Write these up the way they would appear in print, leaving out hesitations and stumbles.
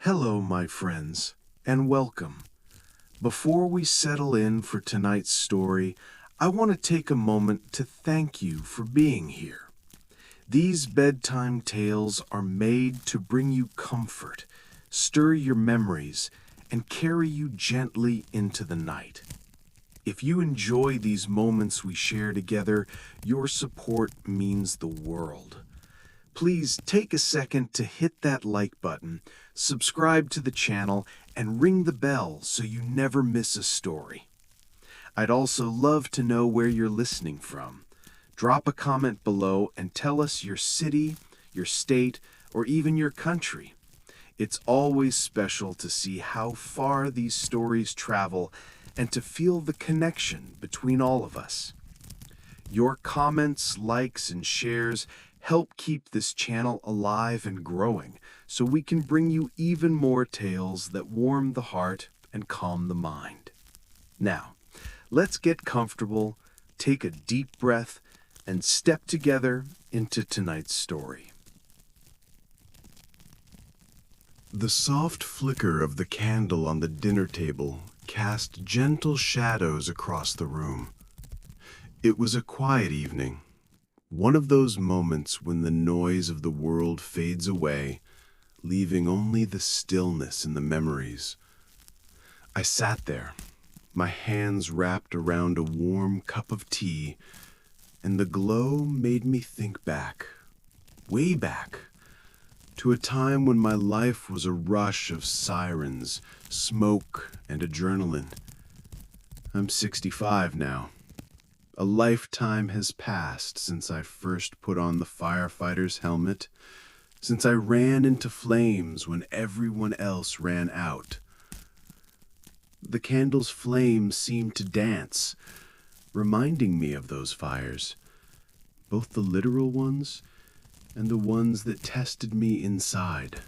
Hello, my friends, and welcome. Before we settle in for tonight's story, I want to take a moment to thank you for being here. These bedtime tales are made to bring you comfort, stir your memories, and carry you gently into the night. If you enjoy these moments we share together, your support means the world. Please take a second to hit that like button, subscribe to the channel, and ring the bell so you never miss a story. I'd also love to know where you're listening from. Drop a comment below and tell us your city, your state, or even your country. It's always special to see how far these stories travel and to feel the connection between all of us. Your comments, likes, and shares help keep this channel alive and growing so we can bring you even more tales that warm the heart and calm the mind. Now, let's get comfortable, take a deep breath, and step together into tonight's story. The soft flicker of the candle on the dinner table cast gentle shadows across the room. It was a quiet evening, one of those moments when the noise of the world fades away, leaving only the stillness and the memories. I sat there, my hands wrapped around a warm cup of tea, and the glow made me think back, way back, to a time when my life was a rush of sirens, smoke, and adrenaline. I'm 65 now. A lifetime has passed since I first put on the firefighter's helmet, since I ran into flames when everyone else ran out. The candle's flame seemed to dance, reminding me of those fires, both the literal ones and the ones that tested me inside.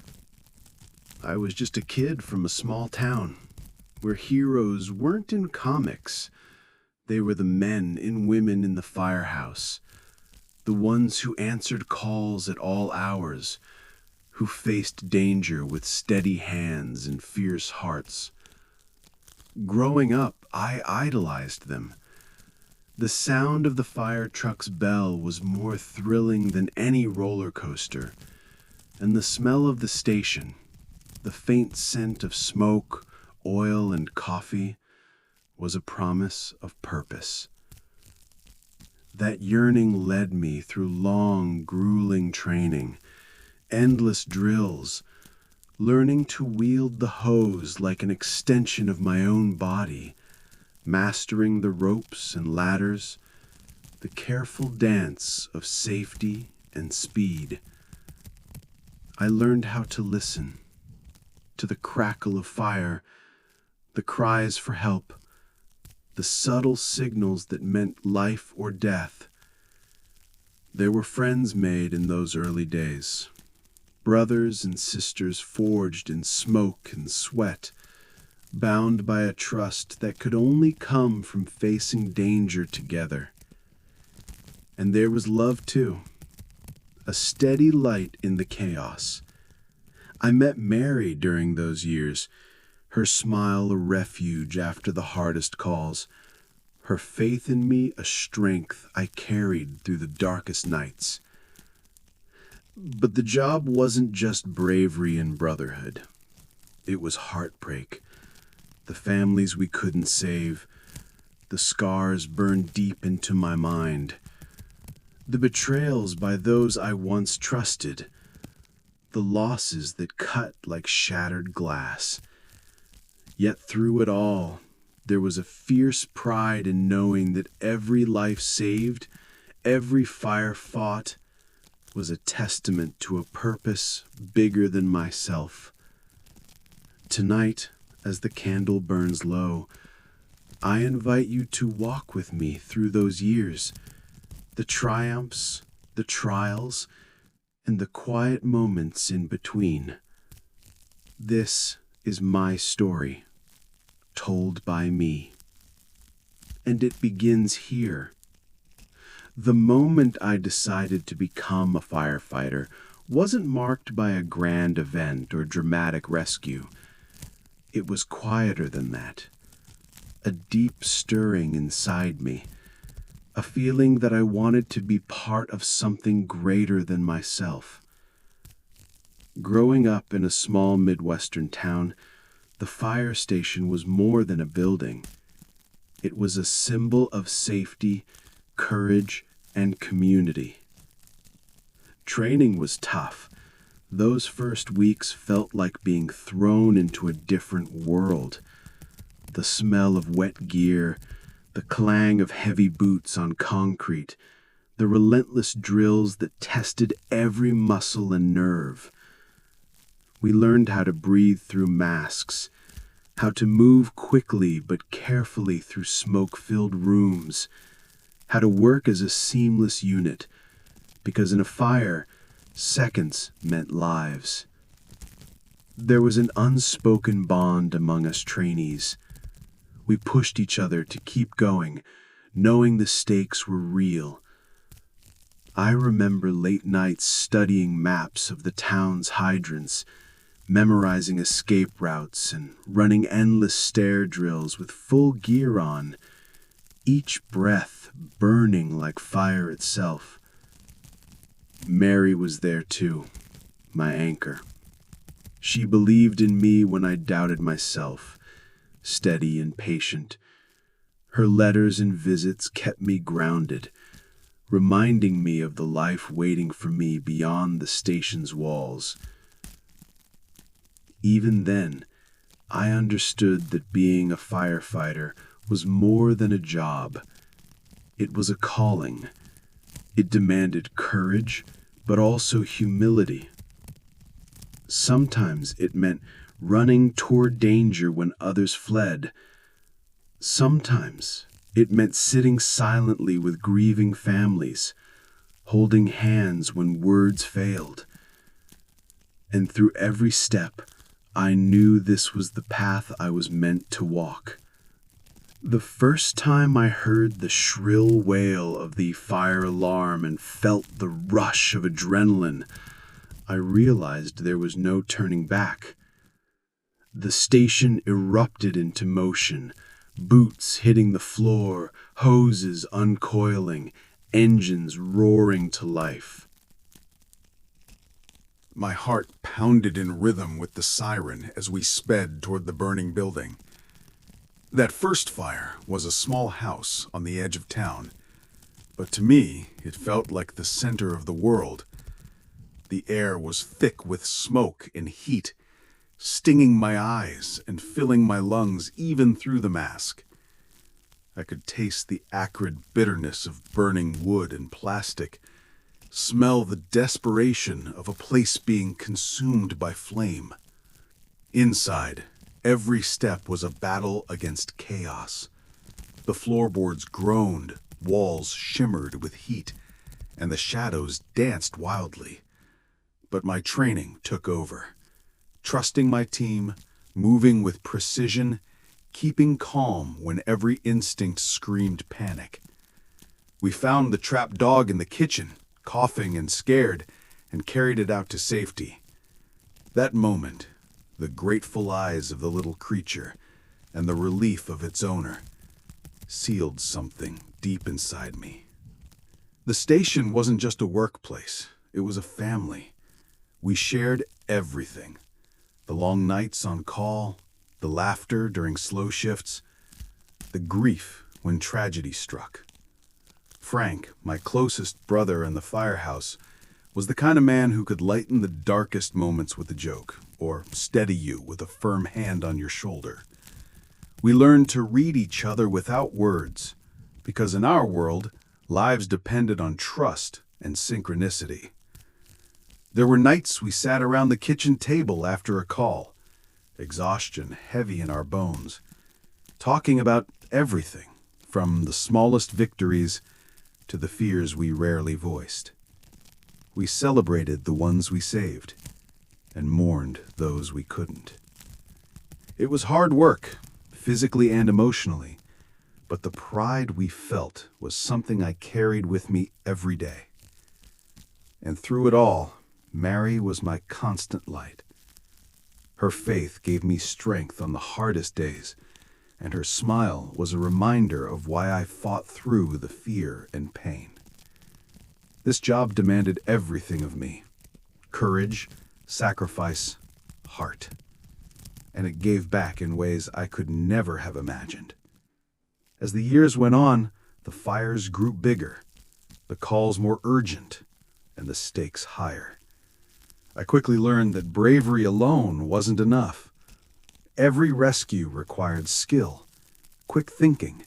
I was just a kid from a small town, where heroes weren't in comics. They were the men and women in the firehouse, the ones who answered calls at all hours, who faced danger with steady hands and fierce hearts. Growing up, I idolized them. The sound of the fire truck's bell was more thrilling than any roller coaster, and the smell of the station, the faint scent of smoke, oil, and coffee, was a promise of purpose. That yearning led me through long, grueling training, endless drills, learning to wield the hose like an extension of my own body, mastering the ropes and ladders, the careful dance of safety and speed. I learned how to listen to the crackle of fire, the cries for help, the subtle signals that meant life or death. There were friends made in those early days, brothers and sisters forged in smoke and sweat, bound by a trust that could only come from facing danger together. And there was love too, a steady light in the chaos. I met Mary during those years, her smile a refuge after the hardest calls, her faith in me a strength I carried through the darkest nights. But the job wasn't just bravery and brotherhood. It was heartbreak, the families we couldn't save, the scars burned deep into my mind, the betrayals by those I once trusted, the losses that cut like shattered glass. Yet through it all, there was a fierce pride in knowing that every life saved, every fire fought, was a testament to a purpose bigger than myself. Tonight, as the candle burns low, I invite you to walk with me through those years, the triumphs, the trials, and the quiet moments in between. This is my story, told by me. And it begins here. The moment I decided to become a firefighter wasn't marked by a grand event or dramatic rescue. It was quieter than that. A deep stirring inside me, a feeling that I wanted to be part of something greater than myself. Growing up in a small Midwestern town, the fire station was more than a building. It was a symbol of safety, courage, and community. Training was tough. Those first weeks felt like being thrown into a different world. The smell of wet gear, the clang of heavy boots on concrete, the relentless drills that tested every muscle and nerve. We learned how to breathe through masks, how to move quickly but carefully through smoke-filled rooms, how to work as a seamless unit, because in a fire, seconds meant lives. There was an unspoken bond among us trainees. We pushed each other to keep going, knowing the stakes were real. I remember late nights studying maps of the town's hydrants, memorizing escape routes and running endless stair drills with full gear on, each breath burning like fire itself. Mary was there too, my anchor. She believed in me when I doubted myself, steady and patient. Her letters and visits kept me grounded, reminding me of the life waiting for me beyond the station's walls. Even then, I understood that being a firefighter was more than a job. It was a calling. It demanded courage, but also humility. Sometimes it meant running toward danger when others fled. Sometimes it meant sitting silently with grieving families, holding hands when words failed. And through every step, I knew this was the path I was meant to walk. The first time I heard the shrill wail of the fire alarm and felt the rush of adrenaline, I realized there was no turning back. The station erupted into motion, boots hitting the floor, hoses uncoiling, engines roaring to life. My heart pounded in rhythm with the siren as we sped toward the burning building. That first fire was a small house on the edge of town, but to me it felt like the center of the world. The air was thick with smoke and heat, stinging my eyes and filling my lungs even through the mask. I could taste the acrid bitterness of burning wood and plastic, smell the desperation of a place being consumed by flame. Inside, every step was a battle against chaos. The floorboards groaned, walls shimmered with heat, and the shadows danced wildly. But my training took over. Trusting my team, moving with precision, keeping calm when every instinct screamed panic. We found the trapped dog in the kitchen, coughing and scared, and carried it out to safety. That moment, the grateful eyes of the little creature and the relief of its owner, sealed something deep inside me. The station wasn't just a workplace, it was a family. We shared everything. The long nights on call, the laughter during slow shifts, the grief when tragedy struck. Frank, my closest brother in the firehouse, was the kind of man who could lighten the darkest moments with a joke, or steady you with a firm hand on your shoulder. We learned to read each other without words, because in our world, lives depended on trust and synchronicity. There were nights we sat around the kitchen table after a call, exhaustion heavy in our bones, talking about everything, from the smallest victories to the fears we rarely voiced. We celebrated the ones we saved, and mourned those we couldn't. It was hard work, physically and emotionally, but the pride we felt was something I carried with me every day. And through it all, Mary was my constant light. Her faith gave me strength on the hardest days, and her smile was a reminder of why I fought through the fear and pain. This job demanded everything of me: courage, sacrifice, heart. And it gave back in ways I could never have imagined. As the years went on, the fires grew bigger, the calls more urgent, and the stakes higher. I quickly learned that bravery alone wasn't enough. Every rescue required skill, quick thinking,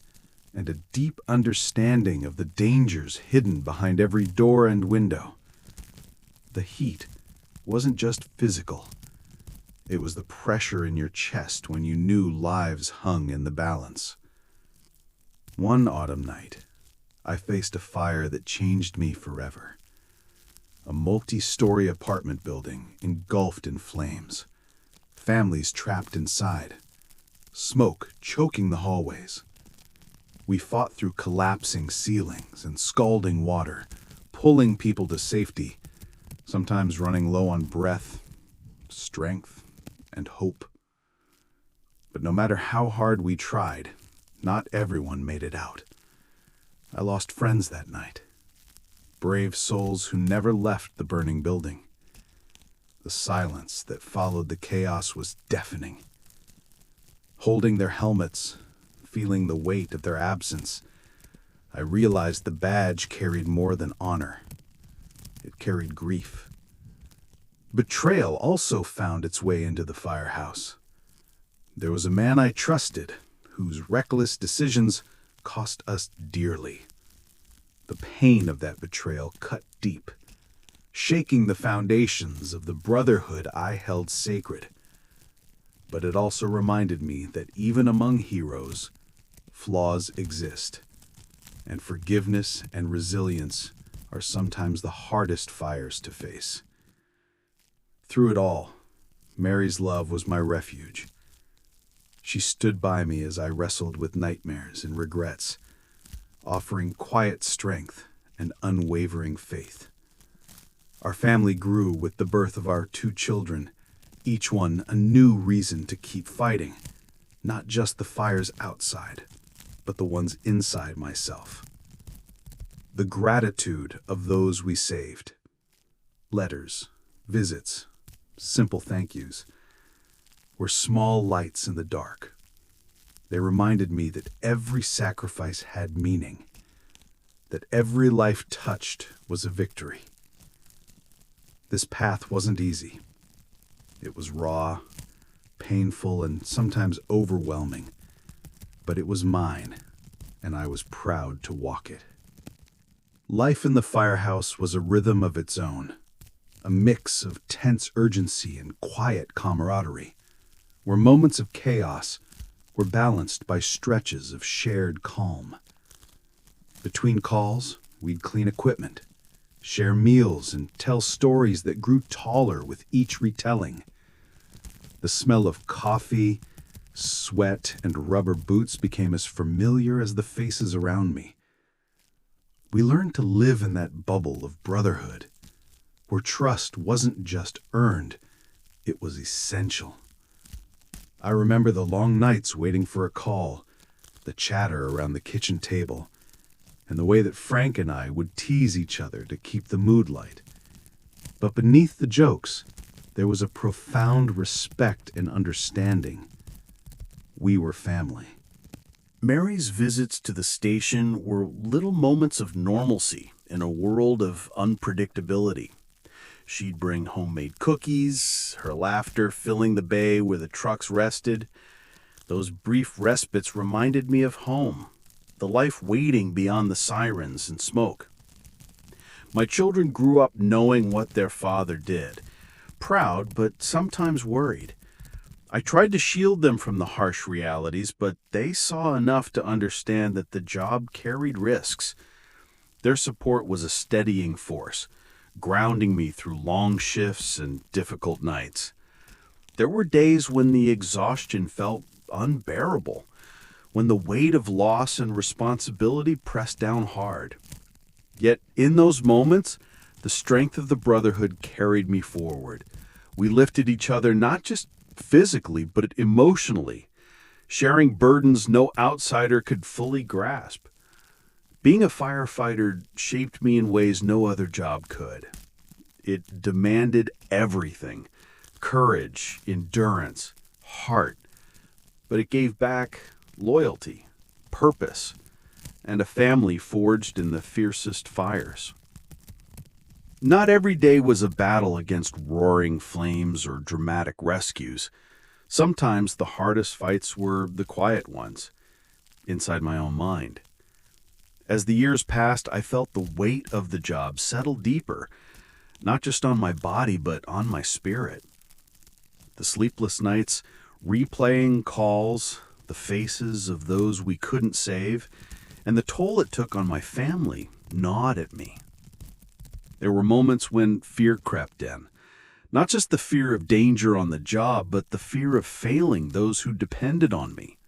and a deep understanding of the dangers hidden behind every door and window. The heat wasn't just physical. It was the pressure in your chest when you knew lives hung in the balance. One autumn night, I faced a fire that changed me forever. A multi-story apartment building engulfed in flames. Families trapped inside. Smoke choking the hallways. We fought through collapsing ceilings and scalding water, pulling people to safety, sometimes running low on breath, strength, and hope. But no matter how hard we tried, not everyone made it out. I lost friends that night. Brave souls who never left the burning building. The silence that followed the chaos was deafening. Holding their helmets, feeling the weight of their absence, I realized the badge carried more than honor. It carried grief. Betrayal also found its way into the firehouse. There was a man I trusted, whose reckless decisions cost us dearly. The pain of that betrayal cut deep, shaking the foundations of the brotherhood I held sacred. But it also reminded me that even among heroes, flaws exist, and forgiveness and resilience are sometimes the hardest fires to face. Through it all, Mary's love was my refuge. She stood by me as I wrestled with nightmares and regrets, offering quiet strength and unwavering faith. Our family grew with the birth of our 2 children, each one a new reason to keep fighting, not just the fires outside, but the ones inside myself. The gratitude of those we saved. Letters, visits, simple thank yous were small lights in the dark. They reminded me that every sacrifice had meaning, that every life touched was a victory. This path wasn't easy. It was raw, painful, and sometimes overwhelming, but it was mine, and I was proud to walk it. Life in the firehouse was a rhythm of its own, a mix of tense urgency and quiet camaraderie, where moments of chaos were balanced by stretches of shared calm. Between calls, we'd clean equipment, share meals, and tell stories that grew taller with each retelling. The smell of coffee, sweat, and rubber boots became as familiar as the faces around me. We learned to live in that bubble of brotherhood, where trust wasn't just earned, it was essential. I remember the long nights waiting for a call, the chatter around the kitchen table, and the way that Frank and I would tease each other to keep the mood light. But beneath the jokes, there was a profound respect and understanding. We were family. Mary's visits to the station were little moments of normalcy in a world of unpredictability. She'd bring homemade cookies, her laughter filling the bay where the trucks rested. Those brief respites reminded me of home, the life waiting beyond the sirens and smoke. My children grew up knowing what their father did, proud but sometimes worried. I tried to shield them from the harsh realities, but they saw enough to understand that the job carried risks. Their support was a steadying force, grounding me through long shifts and difficult nights. There were days when the exhaustion felt unbearable, when the weight of loss and responsibility pressed down hard. Yet in those moments, The strength of the brotherhood carried me forward. We lifted each other not just physically, but emotionally, sharing burdens no outsider could fully grasp. Being a firefighter shaped me in ways no other job could. It demanded everything: courage, endurance, heart. But it gave back loyalty, purpose, and a family forged in the fiercest fires. Not every day was a battle against roaring flames or dramatic rescues. Sometimes the hardest fights were the quiet ones, inside my own mind. As the years passed, I felt the weight of the job settle deeper, not just on my body, but on my spirit. The sleepless nights, replaying calls, the faces of those we couldn't save, and the toll it took on my family gnawed at me. There were moments when fear crept in. Not just the fear of danger on the job, but the fear of failing those who depended on me.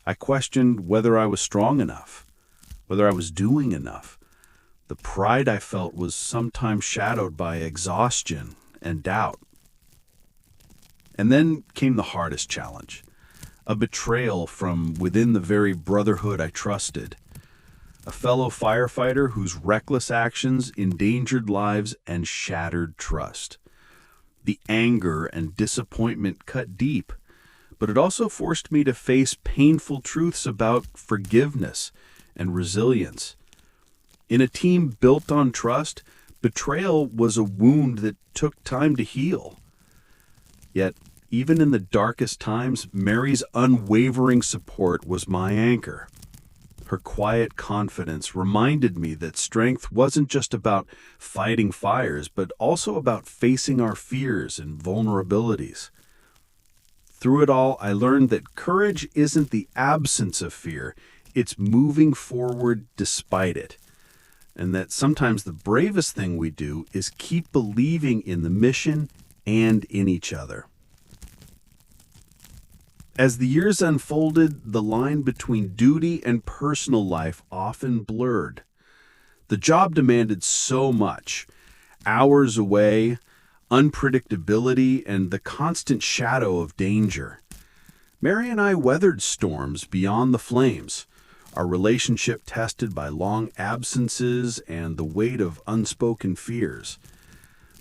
I questioned whether I was strong enough, whether I was doing enough. The pride I felt was sometimes shadowed by exhaustion and doubt. And then came the hardest challenge, a betrayal from within the very brotherhood I trusted. A fellow firefighter whose reckless actions endangered lives and shattered trust. The anger and disappointment cut deep, but it also forced me to face painful truths about forgiveness and resilience. In a team built on trust, betrayal was a wound that took time to heal. Yet, even in the darkest times, Mary's unwavering support was my anchor. Her quiet confidence reminded me that strength wasn't just about fighting fires, but also about facing our fears and vulnerabilities. Through it all, I learned that courage isn't the absence of fear, it's moving forward despite it. And that sometimes the bravest thing we do is keep believing in the mission and in each other. As the years unfolded, the line between duty and personal life often blurred. The job demanded so much: hours away, unpredictability, and the constant shadow of danger. Mary and I weathered storms beyond the flames, our relationship tested by long absences and the weight of unspoken fears.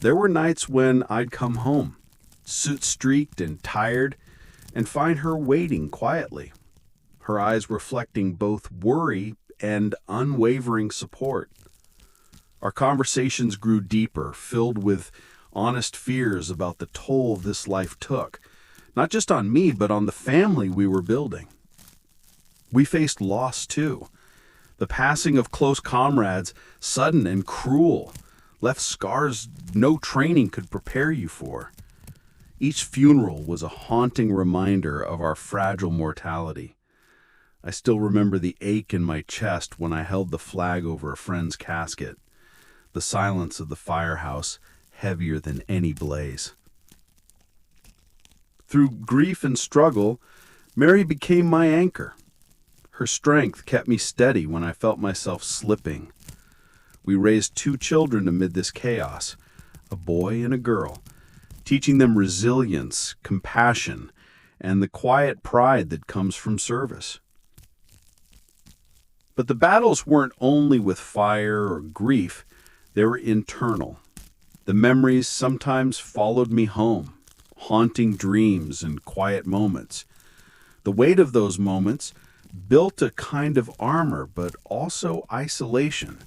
There were nights when I'd come home, soot-streaked and tired, and find her waiting quietly, her eyes reflecting both worry and unwavering support. Our conversations grew deeper, filled with honest fears about the toll this life took, not just on me, but on the family we were building. We faced loss too. The passing of close comrades, sudden and cruel, left scars no training could prepare you for. Each funeral was a haunting reminder of our fragile mortality. I still remember the ache in my chest when I held the flag over a friend's casket, the silence of the firehouse heavier than any blaze. Through grief and struggle, Mary became my anchor. Her strength kept me steady when I felt myself slipping. We raised 2 children amid this chaos, a boy and a girl, teaching them resilience, compassion, and the quiet pride that comes from service. But the battles weren't only with fire or grief, they were internal. The memories sometimes followed me home, haunting dreams and quiet moments. The weight of those moments built a kind of armor, but also isolation.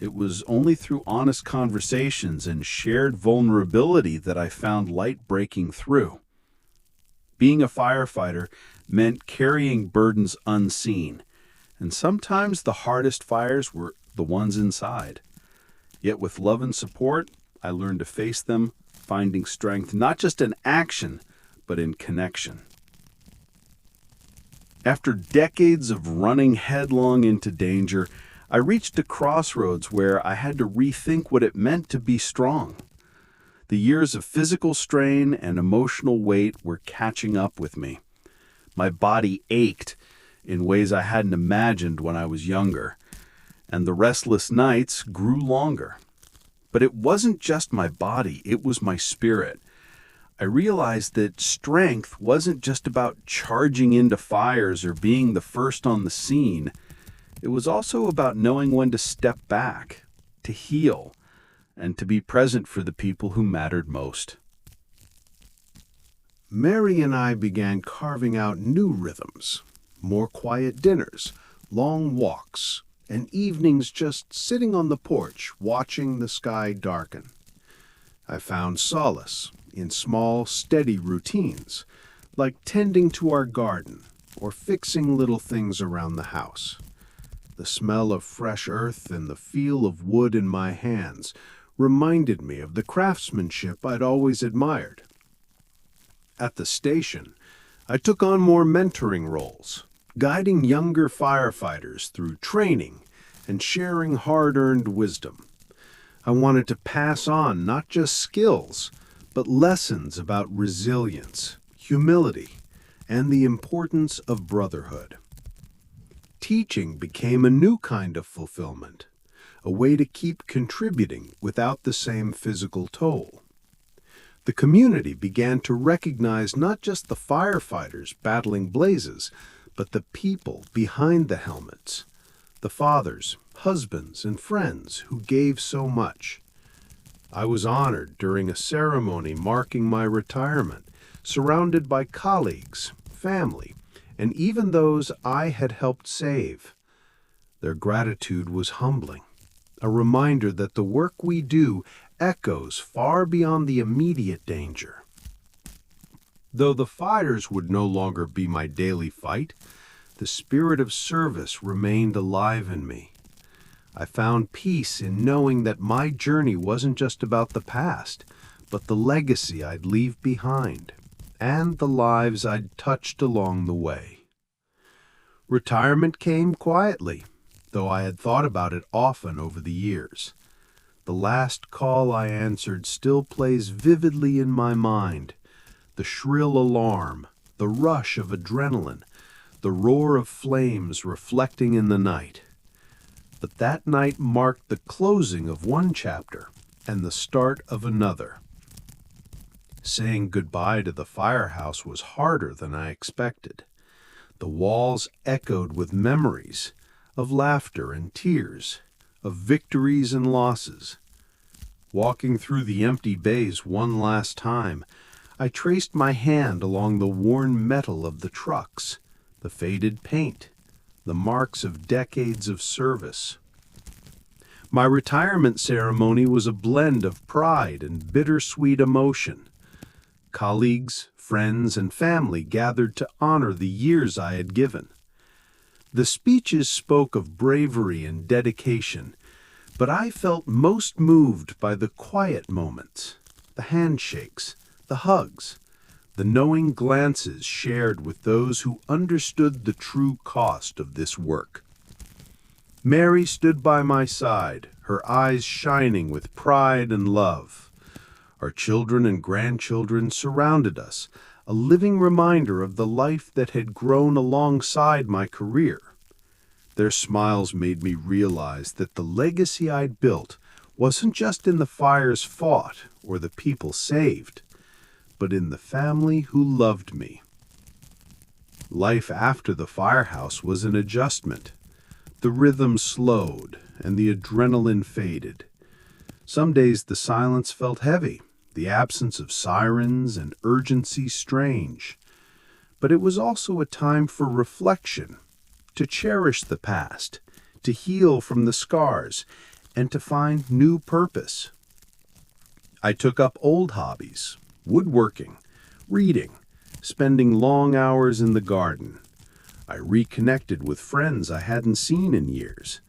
It was only through honest conversations and shared vulnerability that I found light breaking through. Being a firefighter meant carrying burdens unseen, and sometimes the hardest fires were the ones inside. Yet with love and support, I learned to face them, finding strength not just in action, but in connection. After decades of running headlong into danger, I reached a crossroads where I had to rethink what it meant to be strong. The years of physical strain and emotional weight were catching up with me. My body ached in ways I hadn't imagined when I was younger, and the restless nights grew longer. But it wasn't just my body, it was my spirit. I realized that strength wasn't just about charging into fires or being the first on the scene. It was also about knowing when to step back, to heal, and to be present for the people who mattered most. Mary and I began carving out new rhythms, more quiet dinners, long walks, and evenings just sitting on the porch watching the sky darken. I found solace in small, steady routines, like tending to our garden or fixing little things around the house. The smell of fresh earth and the feel of wood in my hands reminded me of the craftsmanship I'd always admired. At the station, I took on more mentoring roles, guiding younger firefighters through training and sharing hard-earned wisdom. I wanted to pass on not just skills, but lessons about resilience, humility, and the importance of brotherhood. Teaching became a new kind of fulfillment, a way to keep contributing without the same physical toll. The community began to recognize not just the firefighters battling blazes, but the people behind the helmets, the fathers, husbands, and friends who gave so much. I was honored during a ceremony marking my retirement, surrounded by colleagues, family, and even those I had helped save. Their gratitude was humbling, a reminder that the work we do echoes far beyond the immediate danger. Though the fires would no longer be my daily fight, the spirit of service remained alive in me. I found peace in knowing that my journey wasn't just about the past, but the legacy I'd leave behind, and the lives I'd touched along the way. Retirement came quietly, though I had thought about it often over the years. The last call I answered still plays vividly in my mind. The shrill alarm, the rush of adrenaline, the roar of flames reflecting in the night. But that night marked the closing of one chapter and the start of another. Saying goodbye to the firehouse was harder than I expected. The walls echoed with memories of laughter and tears, of victories and losses. Walking through the empty bays one last time, I traced my hand along the worn metal of the trucks, the faded paint, the marks of decades of service. My retirement ceremony was a blend of pride and bittersweet emotion. Colleagues, friends, and family gathered to honor the years I had given. The speeches spoke of bravery and dedication, but I felt most moved by the quiet moments, the handshakes, the hugs, the knowing glances shared with those who understood the true cost of this work. Mary stood by my side, her eyes shining with pride and love. Our children and grandchildren surrounded us, a living reminder of the life that had grown alongside my career. Their smiles made me realize that the legacy I'd built wasn't just in the fires fought or the people saved, but in the family who loved me. Life after the firehouse was an adjustment. The rhythm slowed and the adrenaline faded. Some days the silence felt heavy, the absence of sirens and urgency strange. But it was also a time for reflection, to cherish the past, to heal from the scars, and to find new purpose. I took up old hobbies, woodworking, reading, spending long hours in the garden. I reconnected with friends I hadn't seen in years,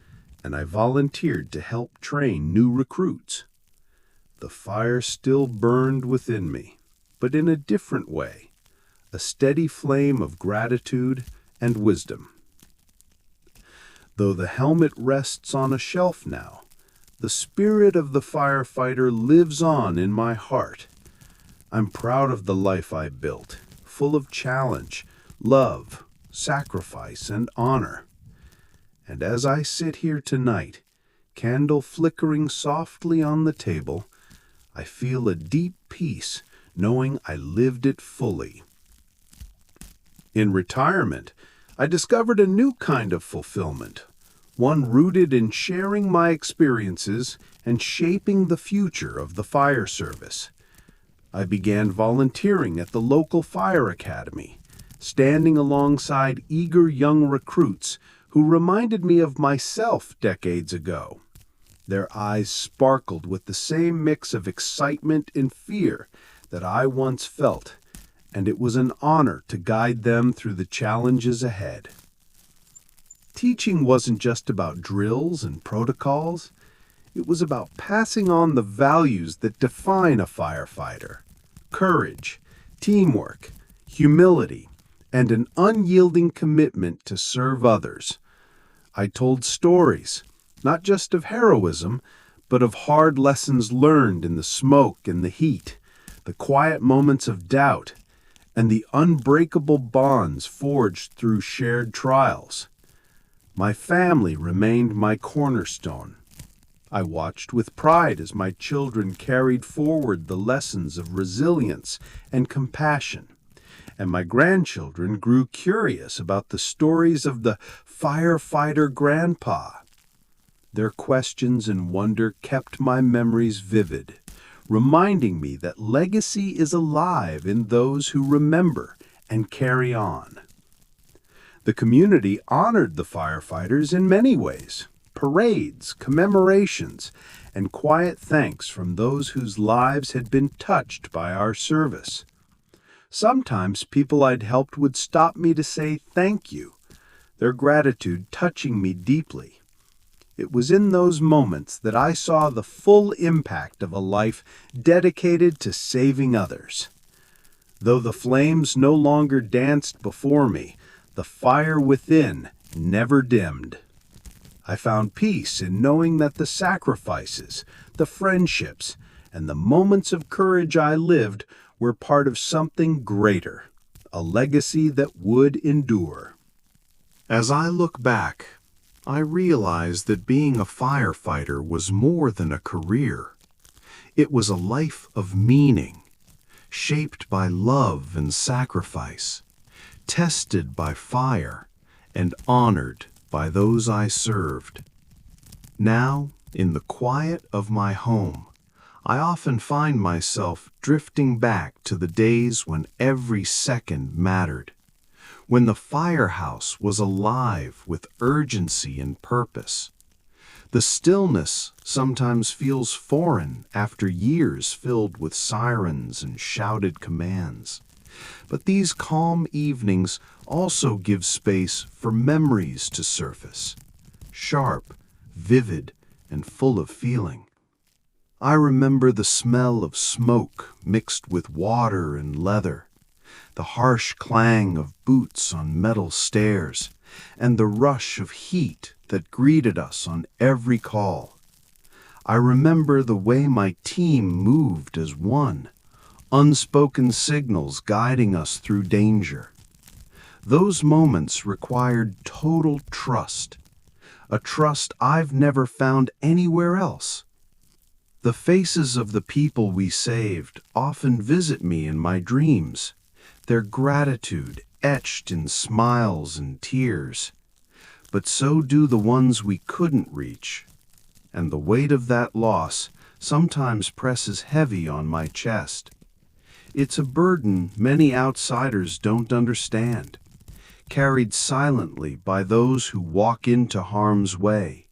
and I volunteered to help train new recruits. The fire still burned within me, but in a different way, a steady flame of gratitude and wisdom. Though the helmet rests on a shelf now, the spirit of the firefighter lives on in my heart. I'm proud of the life I built, full of challenge, love, sacrifice, and honor. And as I sit here tonight, candle flickering softly on the table, I feel a deep peace knowing I lived it fully. In retirement, I discovered a new kind of fulfillment, one rooted in sharing my experiences and shaping the future of the fire service. I began volunteering at the local fire academy, standing alongside eager young recruits who reminded me of myself decades ago. Their eyes sparkled with the same mix of excitement and fear that I once felt, and it was an honor to guide them through the challenges ahead. Teaching wasn't just about drills and protocols. It was about passing on the values that define a firefighter: courage, teamwork, humility, and an unyielding commitment to serve others. I told stories, not just of heroism, but of hard lessons learned in the smoke and the heat, the quiet moments of doubt, and the unbreakable bonds forged through shared trials. My family remained my cornerstone. I watched with pride as my children carried forward the lessons of resilience and compassion, and my grandchildren grew curious about the stories of the firefighter grandpa. Their questions and wonder kept my memories vivid, reminding me that legacy is alive in those who remember and carry on. The community honored the firefighters in many ways: parades, commemorations, and quiet thanks from those whose lives had been touched by our service. Sometimes people I'd helped would stop me to say thank you, their gratitude touching me deeply. It was in those moments that I saw the full impact of a life dedicated to saving others. Though the flames no longer danced before me, the fire within never dimmed. I found peace in knowing that the sacrifices, the friendships, and the moments of courage I lived were part of something greater, a legacy that would endure. As I look back, I realize that being a firefighter was more than a career. It was a life of meaning, shaped by love and sacrifice, tested by fire, and honored by those I served. Now, in the quiet of my home, I often find myself drifting back to the days when every second mattered, when the firehouse was alive with urgency and purpose. The stillness sometimes feels foreign after years filled with sirens and shouted commands. But these calm evenings also give space for memories to surface, sharp, vivid, and full of feeling. I remember the smell of smoke mixed with water and leather, the harsh clang of boots on metal stairs, and the rush of heat that greeted us on every call. I remember the way my team moved as one, unspoken signals guiding us through danger. Those moments required total trust, a trust I've never found anywhere else. The faces of the people we saved often visit me in my dreams, their gratitude etched in smiles and tears. But so do the ones we couldn't reach, and the weight of that loss sometimes presses heavy on my chest. It's a burden many outsiders don't understand, carried silently by those who walk into harm's way.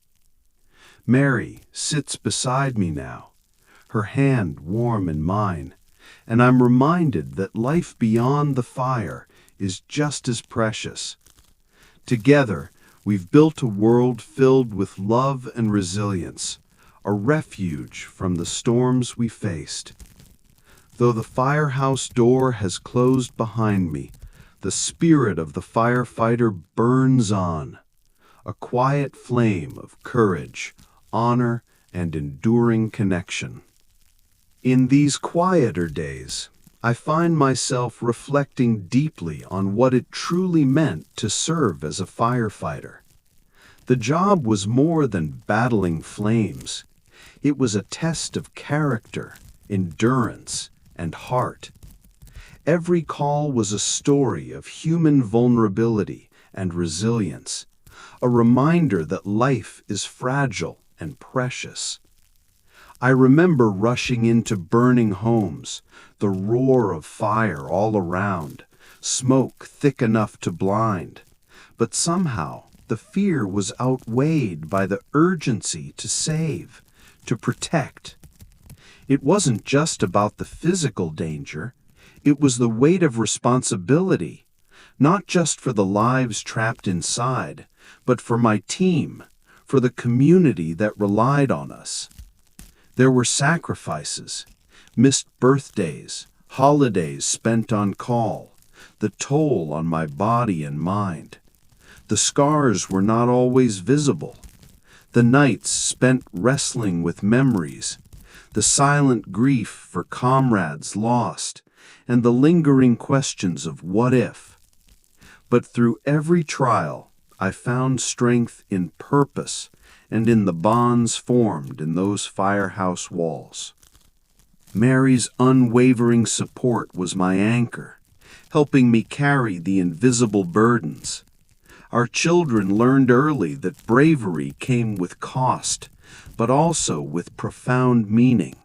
Mary sits beside me now, her hand warm in mine, and I'm reminded that life beyond the fire is just as precious. Together, we've built a world filled with love and resilience, a refuge from the storms we faced. Though the firehouse door has closed behind me, the spirit of the firefighter burns on, a quiet flame of courage, honor, and enduring connection. In these quieter days, I find myself reflecting deeply on what it truly meant to serve as a firefighter. The job was more than battling flames. It was a test of character, endurance, and heart. Every call was a story of human vulnerability and resilience, a reminder that life is fragile and precious. I remember rushing into burning homes, the roar of fire all around, smoke thick enough to blind. But somehow the fear was outweighed by the urgency to save, to protect. It wasn't just about the physical danger, it was the weight of responsibility, not just for the lives trapped inside, but for my team, for the community that relied on us. There were sacrifices, missed birthdays, holidays spent on call, the toll on my body and mind. The scars were not always visible. The nights spent wrestling with memories, the silent grief for comrades lost, and the lingering questions of what if. But through every trial, I found strength in purpose and in the bonds formed in those firehouse walls. Mary's unwavering support was my anchor, helping me carry the invisible burdens. Our children learned early that bravery came with cost, but also with profound meaning.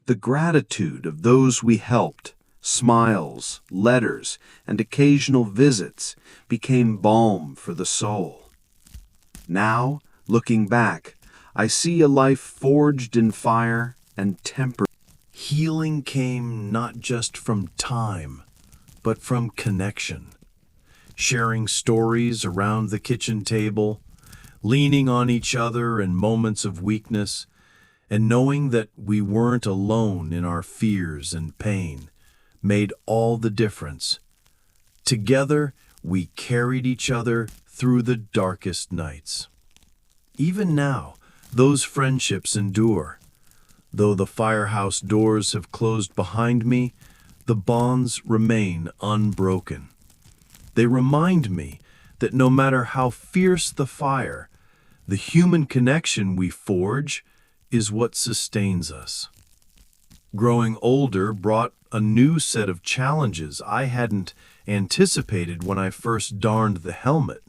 The gratitude of those we helped, smiles, letters, and occasional visits became balm for the soul. Now, looking back, I see a life forged in fire and tempered. Healing came not just from time, but from connection. Sharing stories around the kitchen table, leaning on each other in moments of weakness, and knowing that we weren't alone in our fears and pain made all the difference. Together, we carried each other through the darkest nights. Even now, those friendships endure. Though the firehouse doors have closed behind me, the bonds remain unbroken. They remind me that no matter how fierce the fire, the human connection we forge is what sustains us. Growing older brought a new set of challenges I hadn't anticipated when I first donned the helmet.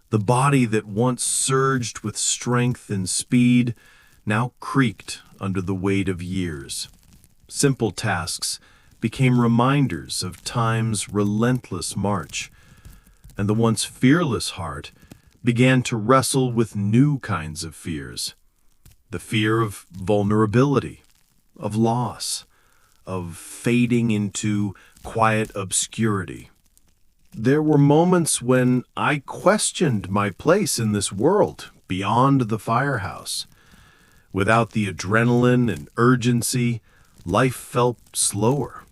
The body that once surged with strength and speed now creaked under the weight of years. Simple tasks became reminders of time's relentless march, and the once fearless heart began to wrestle with new kinds of fears. The fear of vulnerability, of loss, of fading into quiet obscurity. There were moments when I questioned my place in this world beyond the firehouse. Without the adrenaline and urgency, life felt slower,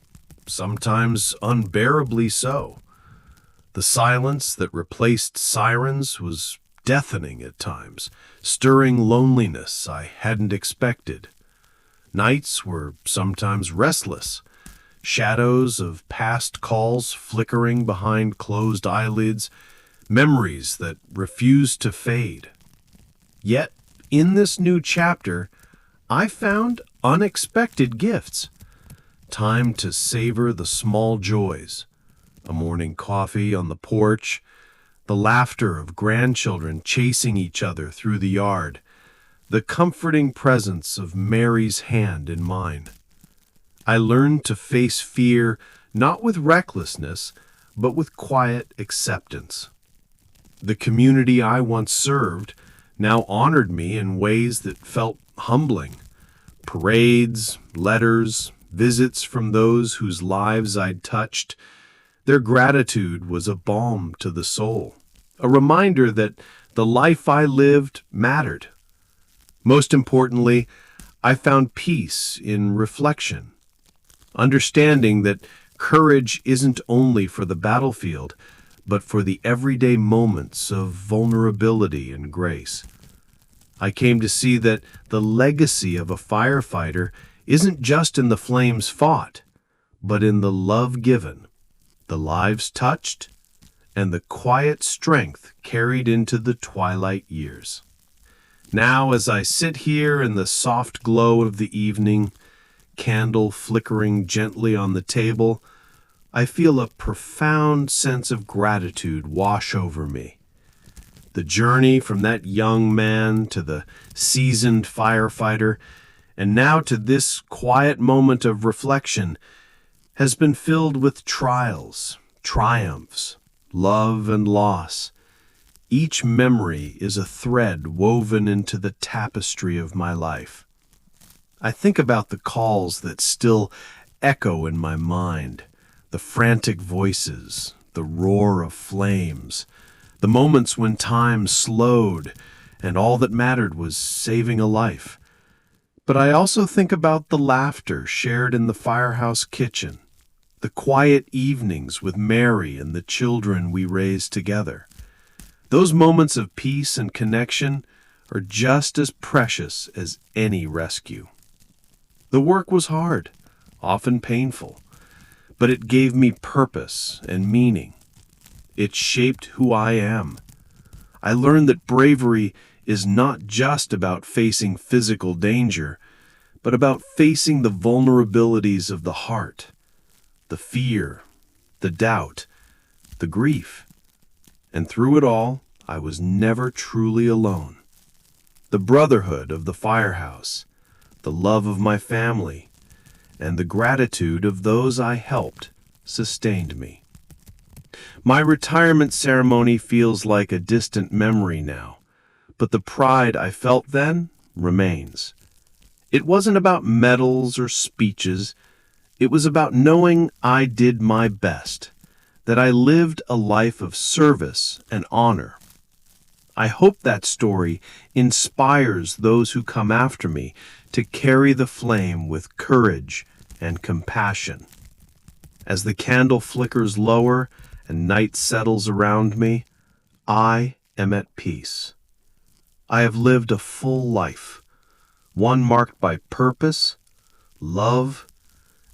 sometimes unbearably so. The silence that replaced sirens was deafening at times, stirring loneliness I hadn't expected. Nights were sometimes restless, shadows of past calls flickering behind closed eyelids, memories that refused to fade. Yet, in this new chapter, I found unexpected gifts. Time to savor the small joys, a morning coffee on the porch, the laughter of grandchildren chasing each other through the yard, the comforting presence of Mary's hand in mine. I learned to face fear not with recklessness, but with quiet acceptance. The community I once served now honored me in ways that felt humbling. Parades, letters, visits from those whose lives I'd touched. Their gratitude was a balm to the soul, a reminder that the life I lived mattered. Most importantly, I found peace in reflection, understanding that courage isn't only for the battlefield, but for the everyday moments of vulnerability and grace. I came to see that the legacy of a firefighter isn't just in the flames fought, but in the love given, the lives touched, and the quiet strength carried into the twilight years. Now, as I sit here in the soft glow of the evening, candle flickering gently on the table, I feel a profound sense of gratitude wash over me. The journey from that young man to the seasoned firefighter, and now to this quiet moment of reflection, has been filled with trials, triumphs, love and loss. Each memory is a thread woven into the tapestry of my life. I think about the calls that still echo in my mind, the frantic voices, the roar of flames, the moments when time slowed and all that mattered was saving a life. But I also think about the laughter shared in the firehouse kitchen, the quiet evenings with Mary and the children we raised together. Those moments of peace and connection are just as precious as any rescue. The work was hard, often painful, but it gave me purpose and meaning. It shaped who I am. I learned that bravery is not just about facing physical danger, but about facing the vulnerabilities of the heart, the fear, the doubt, the grief. And through it all, I was never truly alone. The brotherhood of the firehouse, the love of my family, and the gratitude of those I helped sustained me. My retirement ceremony feels like a distant memory now, but the pride I felt then remains. It wasn't about medals or speeches. It was about knowing I did my best, that I lived a life of service and honor. I hope that story inspires those who come after me to carry the flame with courage and compassion. As the candle flickers lower and night settles around me, I am at peace. I have lived a full life, one marked by purpose, love,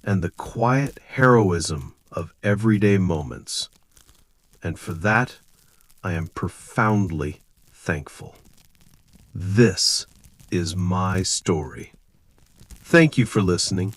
and the quiet heroism of everyday moments. And for that, I am profoundly thankful. This is my story. Thank you for listening.